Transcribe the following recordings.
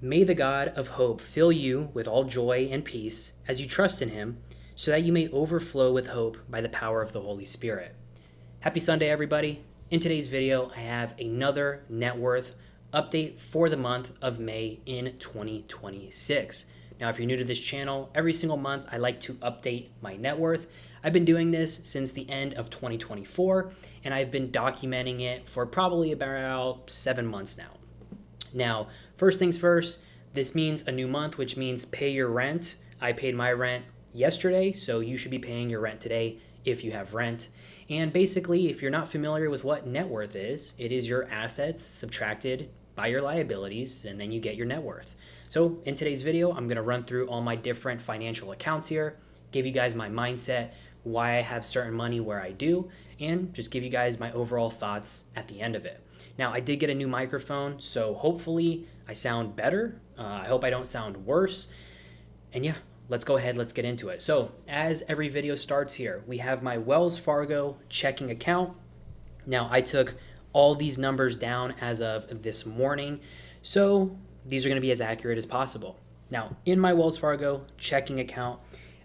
May the God of hope fill you with all joy and peace as you trust in him, so that you may overflow with hope by the power of the Holy Spirit. Happy Sunday, everybody. In today's video, I have another net worth update for the month of May in 2026. Now, if you're new to this channel, every single month I like to update my net worth. I've been doing this since the end of 2024, and I've been documenting it for probably about 7 months now. Now, first things first, this means a new month, which means pay your rent. I paid my rent yesterday, so you should be paying your rent today if you have rent. And basically, if you're not familiar with what net worth is, it is your assets subtracted by your liabilities, and then you get your net worth. So in today's video, I'm going to run through all my different financial accounts here, give you guys my mindset, why I have certain money where I do, and just give you guys my overall thoughts at the end of it. Now, I did get a new microphone, so hopefully I sound better. I hope I don't sound worse. And yeah, let's go ahead, let's get into it. So as every video starts here, we have my Wells Fargo checking account. Now, I took all these numbers down as of this morning, so these are going to be as accurate as possible. Now, in my Wells Fargo checking account,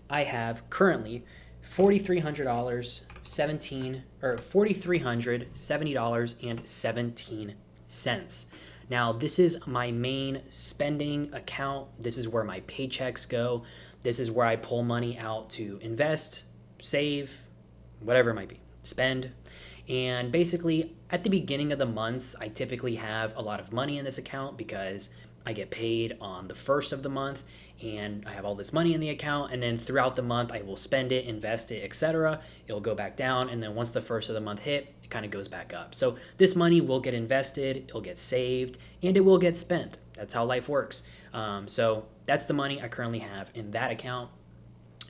I have currently $4,370.17. Now, this is my main spending account. This is where my paychecks go. This is where I pull money out to invest, save, whatever it might be, spend. And basically, at the beginning of the months, I typically have a lot of money in this account because I get paid on the first of the month and I have all this money in the account, and then throughout the month I will spend it, invest it, etc. It'll go back down, and then once the first of the month hit, it kind of goes back up. So this money will get invested, it'll get saved, and it will get spent. That's how life works. So that's the money I currently have in that account.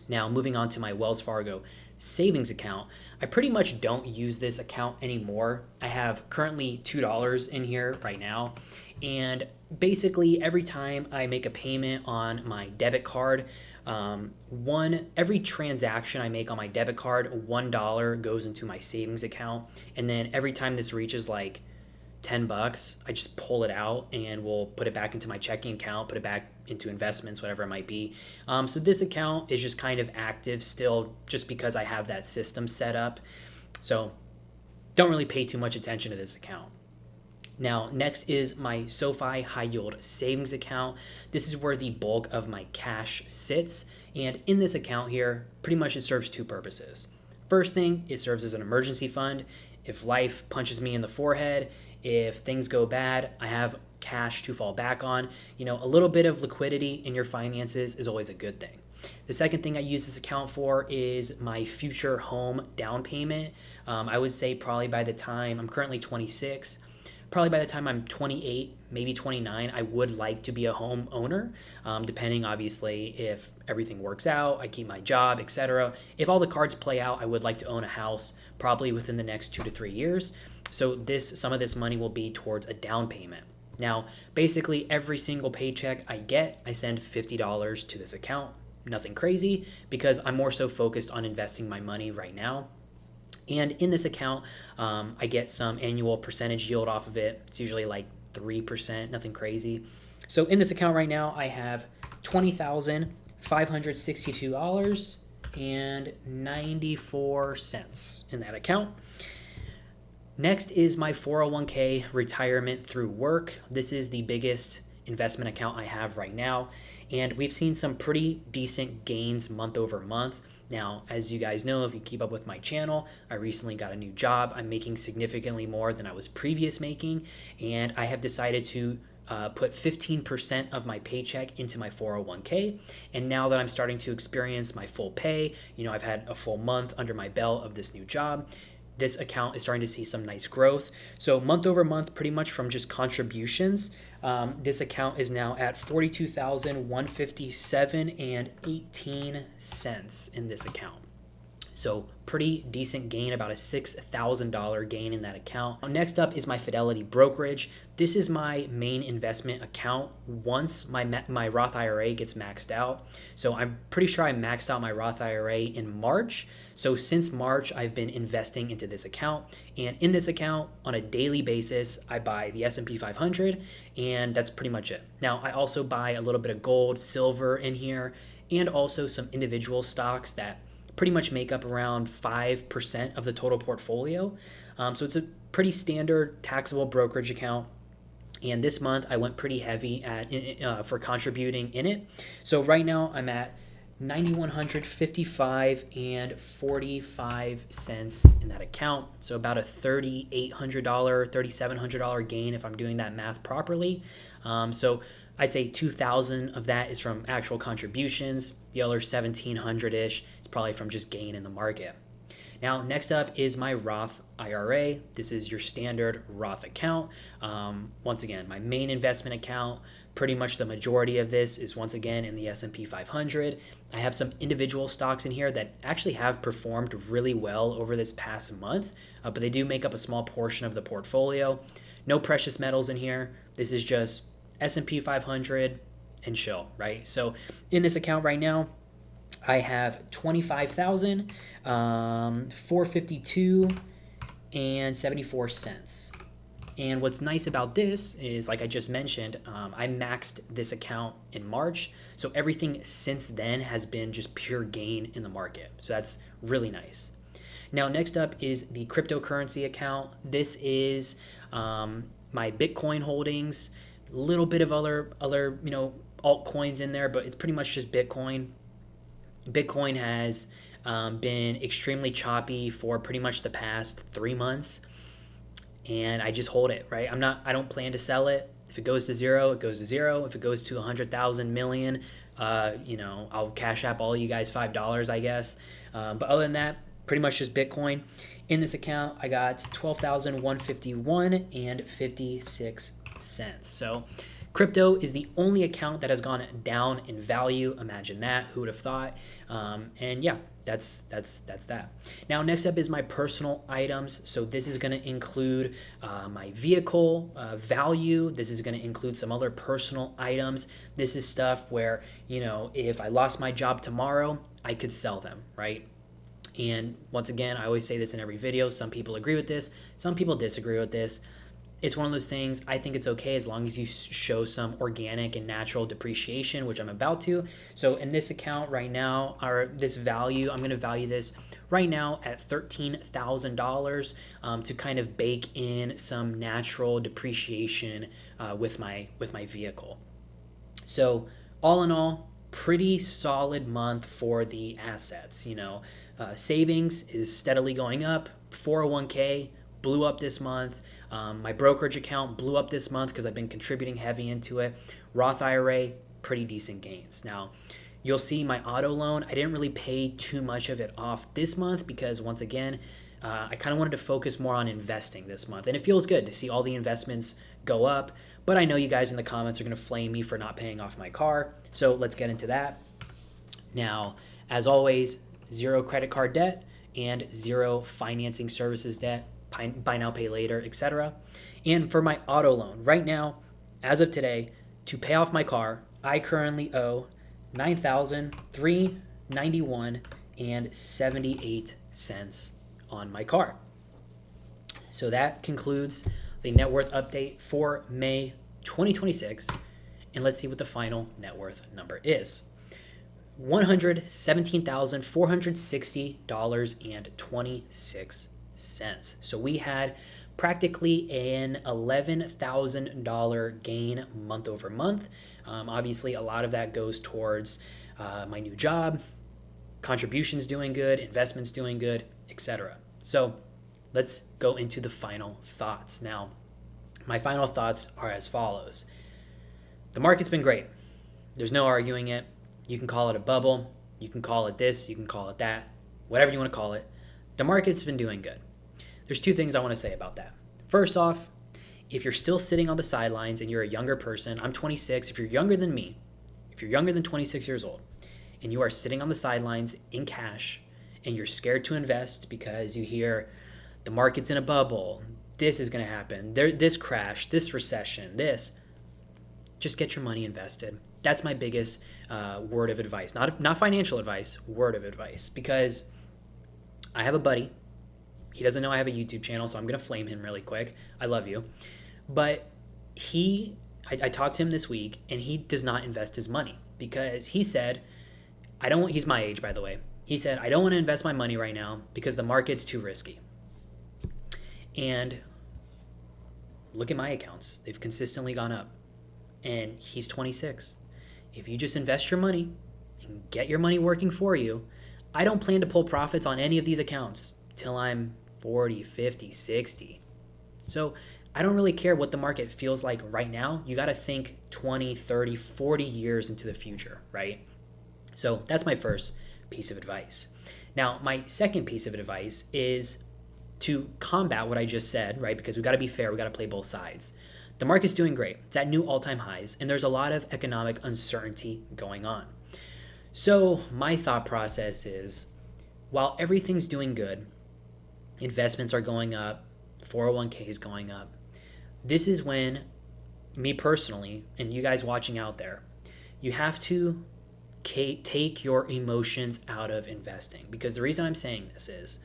Now, moving on to my Wells Fargo savings account, I pretty much don't use this account anymore. I have currently $2 in here right now, and basically every time I make a payment on my debit card, every transaction I make on my debit card, $1 goes into my savings account, and then every time this reaches like $10, I just pull it out and we'll put it back into my checking account, put it back into investments, whatever it might be. So this account is just kind of active still just because I have that system set up. So don't really pay too much attention to this account. Now, next is my SoFi High Yield Savings account. This is where the bulk of my cash sits. And in this account here, pretty much it serves two purposes. First thing, it serves as an emergency fund. If life punches me in the forehead, if things go bad, I have cash to fall back on. You know, a little bit of liquidity in your finances is always a good thing. The second thing I use this account for is my future home down payment. I would say probably by the time I'm currently 26, probably by the time I'm 28, maybe 29, I would like to be a home owner, depending obviously if everything works out, I keep my job, etc. If all the cards play out, I would like to own a house probably within the next 2 to 3 years. So some of this money will be towards a down payment. Now, basically every single paycheck I get, I send $50 to this account. Nothing crazy because I'm more so focused on investing my money right now. And in this account, I get some annual percentage yield off of it. It's usually like 3%, nothing crazy. So in this account right now, I have $20,562.94 in that account. Next is my 401k retirement through work. This is the biggest investment account I have right now, and we've seen some pretty decent gains month over month. Now, as you guys know, if you keep up with my channel, I recently got a new job. I'm making significantly more than I was previous making, and I have decided to put 15% of my paycheck into my 401k. And now that I'm starting to experience my full pay, you know, I've had a full month under my belt of this new job, this account is starting to see some nice growth. So month over month, pretty much from just contributions, this account is now at $42,157.18 in this account. So pretty decent gain, about a $6,000 gain in that account. Next up is my Fidelity brokerage. This is my main investment account once my Roth IRA gets maxed out. So I'm pretty sure I maxed out my Roth IRA in March. So since March, I've been investing into this account. And in this account, on a daily basis, I buy the S&P 500, and that's pretty much it. Now, I also buy a little bit of gold, silver in here, and also some individual stocks that pretty much make up around 5% of the total portfolio. So it's a pretty standard taxable brokerage account. And this month I went pretty heavy for contributing in it. So right now I'm at $9,155 and 45 cents in that account. So about a $3,800, $3,700 gain if I'm doing that math properly. So I'd say 2,000 of that is from actual contributions. The other 1,700-ish is probably from just gain in the market. Now, next up is my Roth IRA. This is your standard Roth account. Once again, my main investment account, pretty much the majority of this is once again in the S&P 500. I have some individual stocks in here that actually have performed really well over this past month, but they do make up a small portion of the portfolio. No precious metals in here. This is just S&P 500 and chill, right? So in this account right now, I have 25,000, 452 and 74 cents. And what's nice about this is, like I just mentioned, I maxed this account in March. So everything since then has been just pure gain in the market. So that's really nice. Now, next up is the cryptocurrency account. This is my Bitcoin holdings, a little bit of other altcoins in there, but it's pretty much just Bitcoin. Bitcoin has been extremely choppy for pretty much the past 3 months, and I just hold it, right? I don't plan to sell it. If it goes to zero, it goes to zero. If it goes to 100,000 million, I'll cash app all you guys $5, I guess. But other than that, pretty much just Bitcoin. In this account, I got 12,151 and 56 cents. So crypto is the only account that has gone down in value. Imagine that. Who would have thought? And yeah, that's that. Now, next up is my personal items. So this is going to include my vehicle value. This is going to include some other personal items. This is stuff where, if I lost my job tomorrow, I could sell them, right? And once again, I always say this in every video. Some people agree with this. Some people disagree with this. It's one of those things. I think it's okay as long as you show some organic and natural depreciation, which I'm about to. So in this account right now, or this value, I'm going to value this right now at $13,000 to kind of bake in some natural depreciation with my vehicle. So all in all, pretty solid month for the assets. Savings is steadily going up. 401k blew up this month. My brokerage account blew up this month because I've been contributing heavy into it. Roth IRA, pretty decent gains. Now, you'll see my auto loan. I didn't really pay too much of it off this month because, once again, I kind of wanted to focus more on investing this month. And it feels good to see all the investments go up. But I know you guys in the comments are going to flame me for not paying off my car. So let's get into that. Now, as always, zero credit card debt and zero financing services debt. Buy now, pay later, etc. And for my auto loan, right now, as of today, to pay off my car, I currently owe $9,391 and 78 cents on my car. So that concludes the net worth update for May 2026. And let's see what the final net worth number is. $117,460.26. So we had practically an $11,000 gain month over month. Obviously, a lot of that goes towards my new job, contributions doing good, investments doing good, etc. So let's go into the final thoughts. Now, my final thoughts are as follows. The market's been great. There's no arguing it. You can call it a bubble. You can call it this. You can call it that. Whatever you want to call it. The market's been doing good. There's two things I want to say about that. First off, if you're still sitting on the sidelines and you're a younger person, I'm 26. If you're younger than me, if you're younger than 26 years old, and you are sitting on the sidelines in cash and you're scared to invest because you hear the market's in a bubble, this is going to happen, this crash, this recession, this, just get your money invested. That's my biggest word of advice. Not financial advice, word of advice. Because I have a buddy. He doesn't know I have a YouTube channel, so I'm going to flame him really quick. I love you. But I talked to him this week, and he does not invest his money because he said, he's my age, by the way. He said, I don't want to invest my money right now because the market's too risky. And look at my accounts. They've consistently gone up. And he's 26. If you just invest your money and get your money working for you, I don't plan to pull profits on any of these accounts till I'm 40, 50, 60. So I don't really care what the market feels like right now. You got to think 20, 30, 40 years into the future, right? So that's my first piece of advice. Now, my second piece of advice is to combat what I just said, right? Because we got to be fair. We got to play both sides. The market's doing great. It's at new all-time highs, and there's a lot of economic uncertainty going on. So my thought process is, while everything's doing good, investments are going up, 401k is going up, this is when, me personally, and you guys watching out there, you have to take your emotions out of investing. Because the reason I'm saying this is,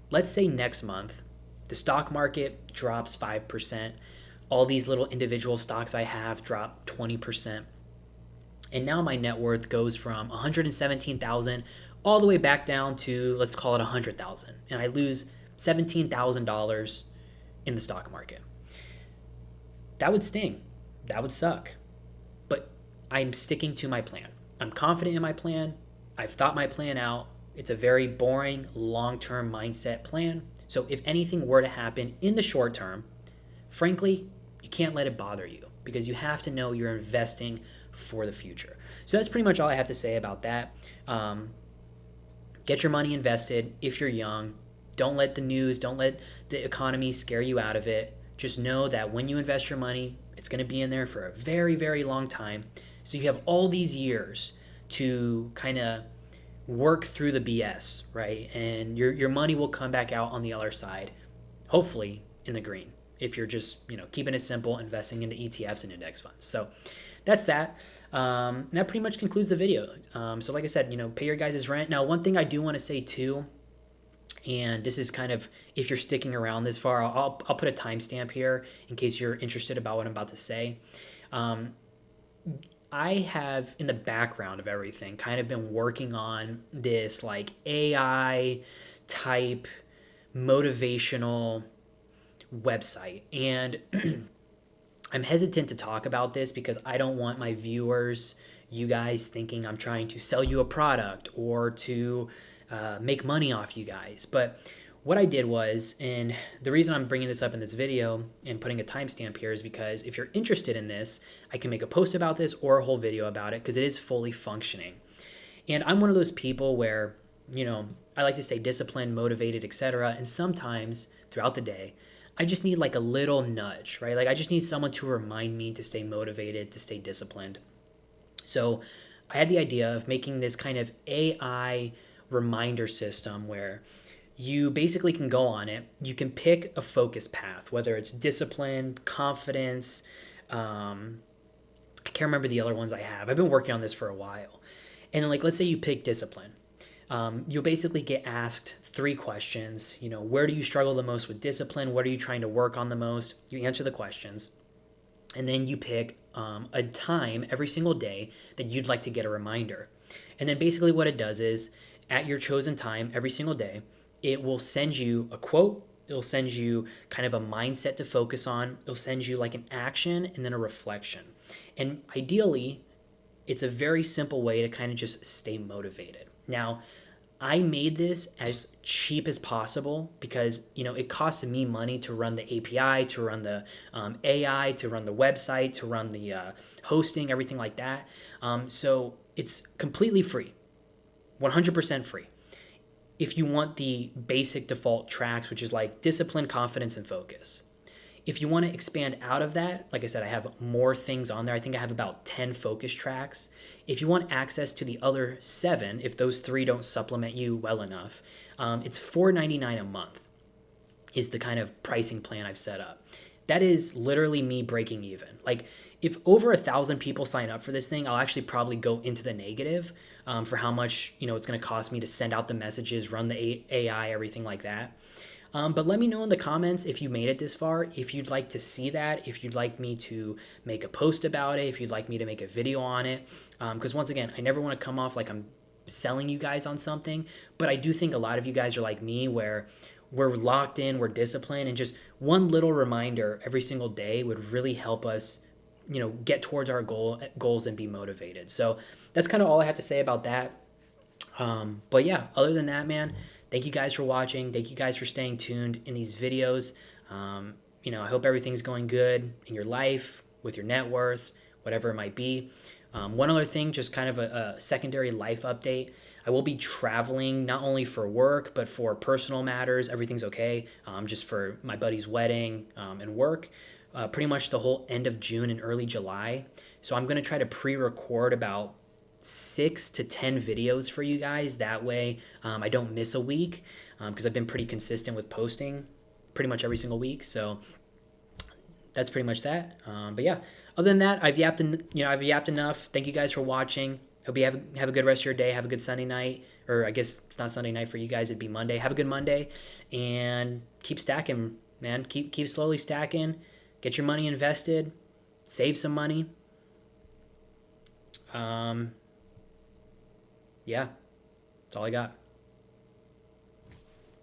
let's say next month, the stock market drops 5%, all these little individual stocks I have drop 20%. And now my net worth goes from 117,000 all the way back down to, let's call it 100,000. And I lose $17,000 in the stock market. That would sting. That would suck. But I'm sticking to my plan. I'm confident in my plan. I've thought my plan out. It's a very boring, long-term mindset plan. So if anything were to happen in the short term, frankly, you can't let it bother you because you have to know you're investing for the future. So that's pretty much all I have to say about that. Get your money invested if you're young. Don't let the news, don't let the economy scare you out of it. Just know that when you invest your money, it's going to be in there for a very, very long time. So you have all these years to kind of work through the BS, right? And your money will come back out on the other side, hopefully in the green, if you're just, keeping it simple, investing into ETFs and index funds. So that's that. That pretty much concludes the video. So like I said, pay your guys' rent. Now, one thing I do want to say too, and this is kind of, if you're sticking around this far, I'll put a timestamp here in case you're interested about what I'm about to say. I have, in the background of everything, kind of been working on this like AI type motivational website. And I'm hesitant to talk about this because I don't want my viewers, you guys, thinking I'm trying to sell you a product or to make money off you guys. But what I did was, and the reason I'm bringing this up in this video and putting a timestamp here is because if you're interested in this, I can make a post about this or a whole video about it because it is fully functioning. And I'm one of those people where, I like to stay disciplined, motivated, etc. And sometimes throughout the day, I just need like a little nudge, right? Like I just need someone to remind me to stay motivated, to stay disciplined. So I had the idea of making this kind of AI reminder system where you basically can go on it. You can pick a focus path, whether it's discipline, confidence. I can't remember the other ones I have. I've been working on this for a while. And like, let's say you pick discipline. You'll basically get asked 3 questions. Where do you struggle the most with discipline? What are you trying to work on the most? You answer the questions. And then you pick a time every single day that you'd like to get a reminder. And then basically what it does is, at your chosen time every single day, it will send you a quote. It'll send you kind of a mindset to focus on. It'll send you like an action and then a reflection. And ideally, it's a very simple way to kind of just stay motivated. Now, I made this as cheap as possible because, it costs me money to run the API, to run the AI, to run the website, to run the hosting, everything like that. So it's completely free, 100% free. If you want the basic default tracks, which is like discipline, confidence, and focus. If you want to expand out of that, like I said, I have more things on there. I think I have about 10 focus tracks. If you want access to the other 7, if those 3 don't supplement you well enough, it's $4.99 a month is the kind of pricing plan I've set up. That is literally me breaking even. Like, if over 1,000 people sign up for this thing, I'll actually probably go into the negative for how much it's going to cost me to send out the messages, run the AI, everything like that. But let me know in the comments if you made it this far, if you'd like to see that, if you'd like me to make a post about it, if you'd like me to make a video on it. Because once again, I never want to come off like I'm selling you guys on something, but I do think a lot of you guys are like me where we're locked in, we're disciplined, and just one little reminder every single day would really help us get towards our goals and be motivated. So that's kind of all I have to say about that. But yeah, other than that, man, thank you guys for watching. Thank you guys for staying tuned in these videos. I hope everything's going good in your life, with your net worth, whatever it might be. One other thing, just kind of a secondary life update. I will be traveling not only for work, but for personal matters. Everything's okay. Just for my buddy's wedding and work. Pretty much the whole end of June and early July. So I'm going to try to pre-record about 6 to 10 videos for you guys. That way I don't miss a week because I've been pretty consistent with posting pretty much every single week. So that's pretty much that. But yeah, other than that, I've yapped enough. Thank you guys for watching. Hope you have a good rest of your day. Have a good Sunday night. Or I guess it's not Sunday night for you guys. It'd be Monday. Have a good Monday. And keep stacking, man. Keep slowly stacking. Get your money invested. Save some money. Yeah. That's all I got.